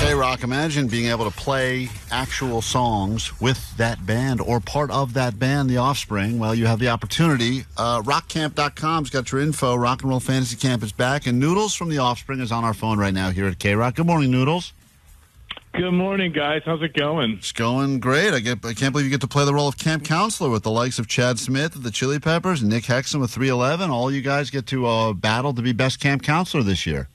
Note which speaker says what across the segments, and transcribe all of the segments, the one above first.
Speaker 1: KROQ, imagine being able to play actual songs with that band or part of that band, The Offspring. Well, you have the opportunity. Rockcamp.com's got your info. Rock and Roll Fantasy Camp is back, and Noodles from The Offspring is on our phone right now here at KROQ. Good morning, Noodles.
Speaker 2: Good morning, guys. How's it going?
Speaker 1: It's going great. I can't believe you get to play the role of camp counselor with the likes of Chad Smith of the Chili Peppers and Nick Hexum with 311. All you guys get to battle to be best camp counselor this year.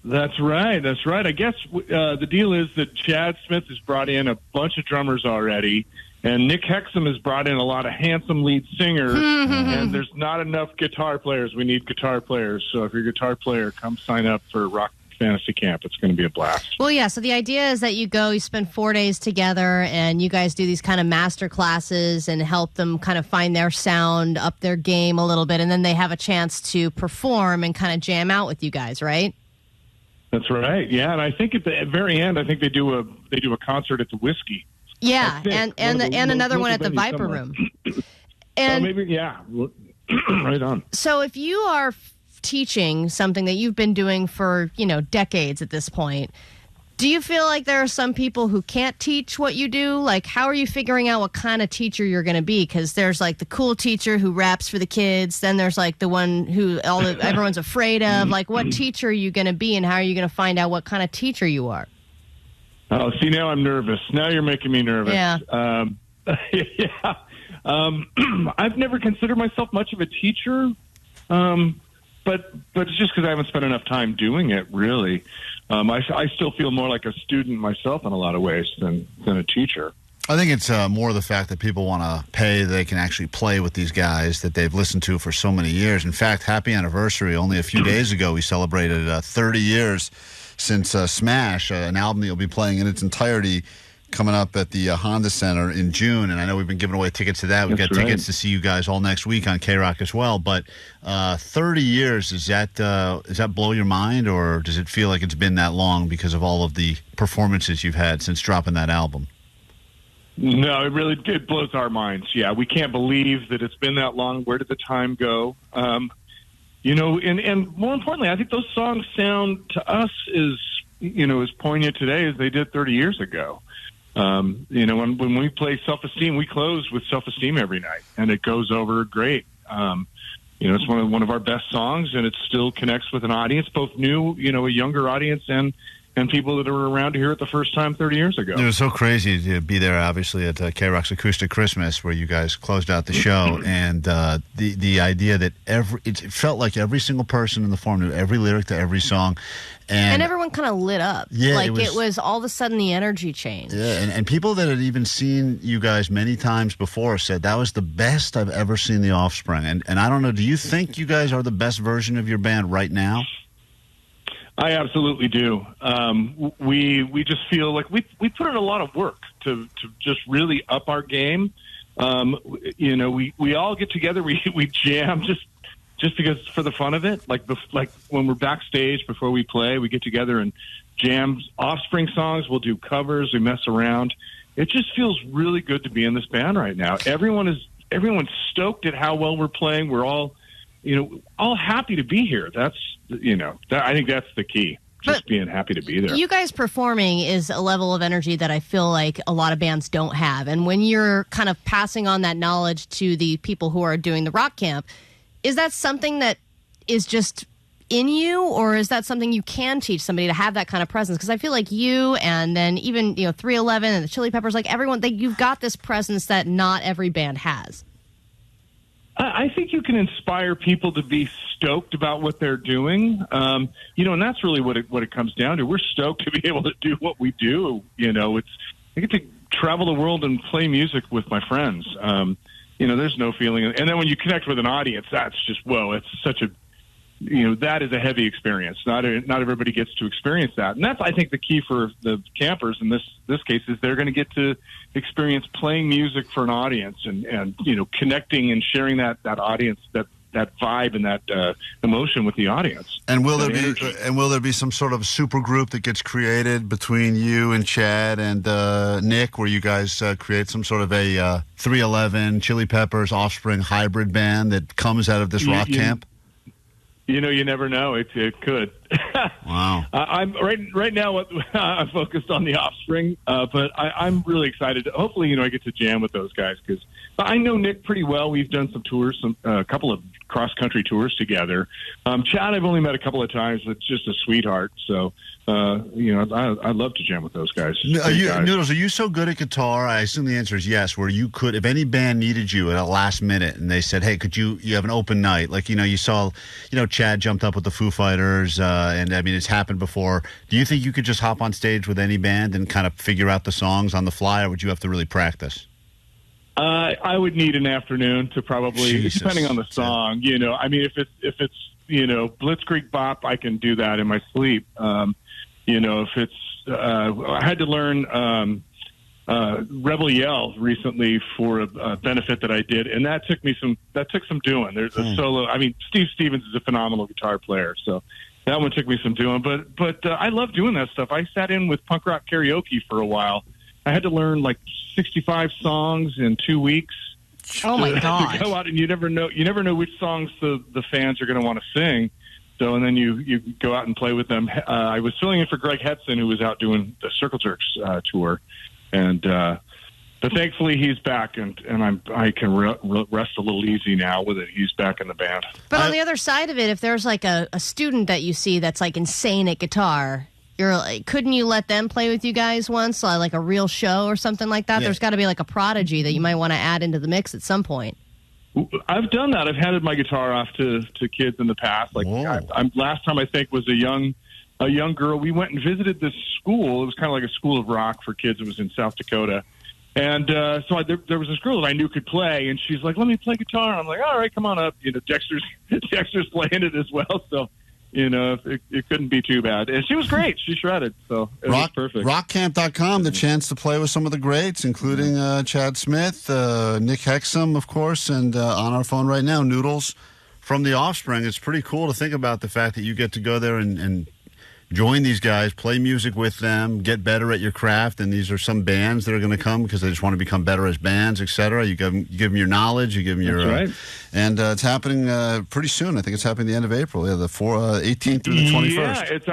Speaker 2: That's right. I guess the deal is that Chad Smith has brought in a bunch of drummers already, and Nick Hexum has brought in a lot of handsome lead singers, and there's not enough guitar players. We need guitar players. So if you're a guitar player, come sign up for Rock Fantasy Camp. It's going to be a blast.
Speaker 3: Well, yeah, so the idea is that you spend 4 days together, and you guys do these kind of master classes and help them kind of find their sound, up their game a little bit, and then they have a chance to perform and kind of jam out with you guys, right?
Speaker 2: That's right. Yeah, and I think at the very end, I think they do a concert at the Whiskey.
Speaker 3: Yeah, and another one at the Viper Room. And
Speaker 2: maybe, yeah, right on.
Speaker 3: So if you are teaching something that you've been doing for, decades at this point, do you feel like there are some people who can't teach what you do? Like, how are you figuring out what kind of teacher you're going to be? Because there's like the cool teacher who raps for the kids. Then there's like the one who everyone's afraid of. Like, what teacher are you going to be, and how are you going to find out what kind of teacher you are?
Speaker 2: Oh, see, now I'm nervous. Now you're making me nervous.
Speaker 3: Yeah.
Speaker 2: Yeah. I've never considered myself much of a teacher, but it's just because I haven't spent enough time doing it, really. I still feel more like a student myself in a lot of ways than a teacher.
Speaker 1: I think it's more the fact that people want to pay, they can actually play with these guys that they've listened to for so many years. In fact, happy anniversary. Only a few days ago, we celebrated 30 years since Smash, an album that you'll be playing in its entirety coming up at the Honda Center in June, and I know we've been giving away tickets to that. We've got tickets to see you guys all next week on KROQ as well. But 30 years, does that blow your mind, or does it feel like it's been that long because of all of the performances you've had since dropping that album?
Speaker 2: No, it blows our minds. Yeah, we can't believe that it's been that long. Where did the time go? And more importantly, I think those songs sound to us as poignant today as they did 30 years ago. When we play Self-Esteem, we close with Self-Esteem every night, and it goes over great. It's one of our best songs, and it still connects with an audience, both new, a younger audience, and people that were around to hear it the first time 30 years ago.
Speaker 1: It was so crazy to be there, obviously, at KROQ's Acoustic Christmas, where you guys closed out the show, and the idea that it felt like every single person in the forum knew every lyric to every song. And
Speaker 3: everyone kind of lit up.
Speaker 1: Yeah,
Speaker 3: it was all of a sudden the energy changed.
Speaker 1: Yeah, and people that had even seen you guys many times before said that was the best I've ever seen The Offspring. And I don't know, do you think you guys are the best version of your band right now?
Speaker 2: I absolutely do. We just feel like we put in a lot of work to just really up our game. We all get together, we jam just because for the fun of it. Like when we're backstage before we play, we get together and jam Offspring songs. We'll do covers. We mess around. It just feels really good to be in this band right now. Everyone's stoked at how well we're playing. We're all happy to be here. I think that's the key. Just being happy to be there.
Speaker 3: You guys performing is a level of energy that I feel like a lot of bands don't have. And when you're kind of passing on that knowledge to the people who are doing the rock camp, is that something that is just in you, or is that something you can teach somebody to have that kind of presence? Because I feel like you, and then even 311 and the Chili Peppers, like everyone, you've got this presence that not every band has.
Speaker 2: I think you can inspire people to be stoked about what they're doing, and that's really what it comes down to. We're stoked to be able to do what we do. I get to travel the world and play music with my friends. There's no feeling. And then when you connect with an audience, that's just, whoa, it's such a, that is a heavy experience. Not everybody gets to experience that. And that's, I think, the key for the campers in this case is they're going to get to experience playing music for an audience and connecting and sharing that audience, that vibe and that emotion with the audience.
Speaker 1: And will there be some sort of super group that gets created between you and Chad and Nick, where you guys create some sort of a 311 Chili Peppers Offspring hybrid band that comes out of this rock camp?
Speaker 2: You never know. It could.
Speaker 1: Wow.
Speaker 2: I'm right now. I'm focused on the Offspring, but I'm really excited. Hopefully, I get to jam with those guys because I know Nick pretty well. We've done some tours, a couple of cross country tours together. Chad, I've only met a couple of times, but just a sweetheart. So, I'd love to jam with those guys.
Speaker 1: Noodles, are you so good at guitar? I assume the answer is yes. Where you could, if any band needed you at a last minute, and they said, "Hey, could you have an open night?" Like you saw, Chad jumped up with the Foo Fighters, and I mean it's happened before. Do you think you could just hop on stage with any band and kind of figure out the songs on the fly, or would you have to really practice?
Speaker 2: I would need an afternoon to probably, depending on the song. I mean, if it's Blitzkrieg Bop, I can do that in my sleep. If it's I had to learn Rebel Yell recently for a benefit that I did, and that took some doing. There's a solo. I mean, Steve Stevens is a phenomenal guitar player, so that one took me some doing. But I love doing that stuff. I sat in with punk rock karaoke for a while. I had to learn like 65 songs in 2 weeks.
Speaker 3: Oh my God!
Speaker 2: To go out, and you never know which songs the fans are going to want to sing. So, and then you go out and play with them. I was filling in for Greg Hetson, who was out doing the Circle Jerks tour, and but thankfully he's back, and I can rest a little easy now with it. He's back in the band.
Speaker 3: But on the other side of it, if there's like a student that you see that's like insane at guitar, couldn't you let them play with you guys once, like a real show or something like that? Yeah. There's got to be like a prodigy that you might want to add into the mix at some point.
Speaker 2: I've done that. I've handed my guitar off to kids in the past. Like last time I think was a young girl. We went and visited this school. It was kind of like a school of rock for kids. It was in South Dakota, and so there was this girl that I knew could play, and she's like, "Let me play guitar." I'm like, "All right, come on up." Dexter's playing it as well, so. It couldn't be too bad. And she was great. She shredded, so it was perfect.
Speaker 1: Rockcamp.com, the chance to play with some of the greats, including Chad Smith, Nick Hexum, of course, and on our phone right now, Noodles from The Offspring. It's pretty cool to think about the fact that you get to go there and join these guys, play music with them, get better at your craft, and these are some bands that are going to come because they just want to become better as bands, etc. You give them your knowledge, you give them your...
Speaker 2: That's right.
Speaker 1: And it's happening pretty soon. I think it's happening the end of April, the 18th through the 21st.
Speaker 2: Yeah, it's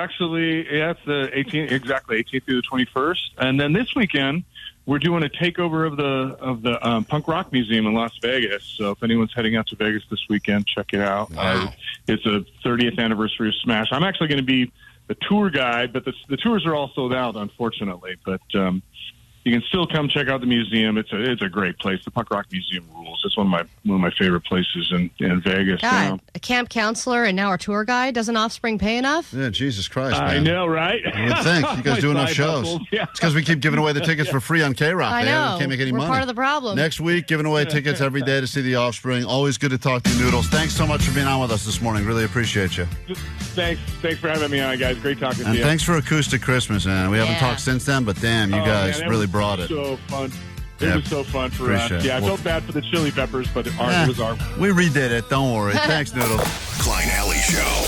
Speaker 2: the 18th, exactly, 18th through the 21st. And then this weekend, we're doing a takeover of the Punk Rock Museum in Las Vegas. So if anyone's heading out to Vegas this weekend, check it out.
Speaker 1: Wow.
Speaker 2: It's a 30th anniversary of Smash. I'm actually going to be the tour guide, but the tours are all sold out, unfortunately. But you can still come check out the museum. It's a great place. The Punk Rock Museum rules. It's one of my favorite places in Vegas.
Speaker 3: God, a camp counselor and now a tour guide. Doesn't Offspring pay enough?
Speaker 1: Yeah, Jesus Christ, man.
Speaker 2: I know, right?
Speaker 1: You would think. You guys do enough shows. Yeah. It's because we keep giving away the tickets for free on KROQ.
Speaker 3: I know.
Speaker 1: We can't make any money.
Speaker 3: We're part of the problem.
Speaker 1: Next week, giving away tickets every day to see the Offspring. Always good to talk to you, Noodles. Thanks so much for being on with us this morning. Really appreciate you.
Speaker 2: Thanks for having me on, guys. Great talking to you.
Speaker 1: And thanks for Acoustic Christmas, man. We haven't talked since then, but damn, you guys really brought it.
Speaker 2: So fun. It was so fun for us. Yeah, I felt bad for the Chili Peppers, but it was our.
Speaker 1: We redid it. Don't worry. Thanks, Noodles.
Speaker 4: Klein Alley Show.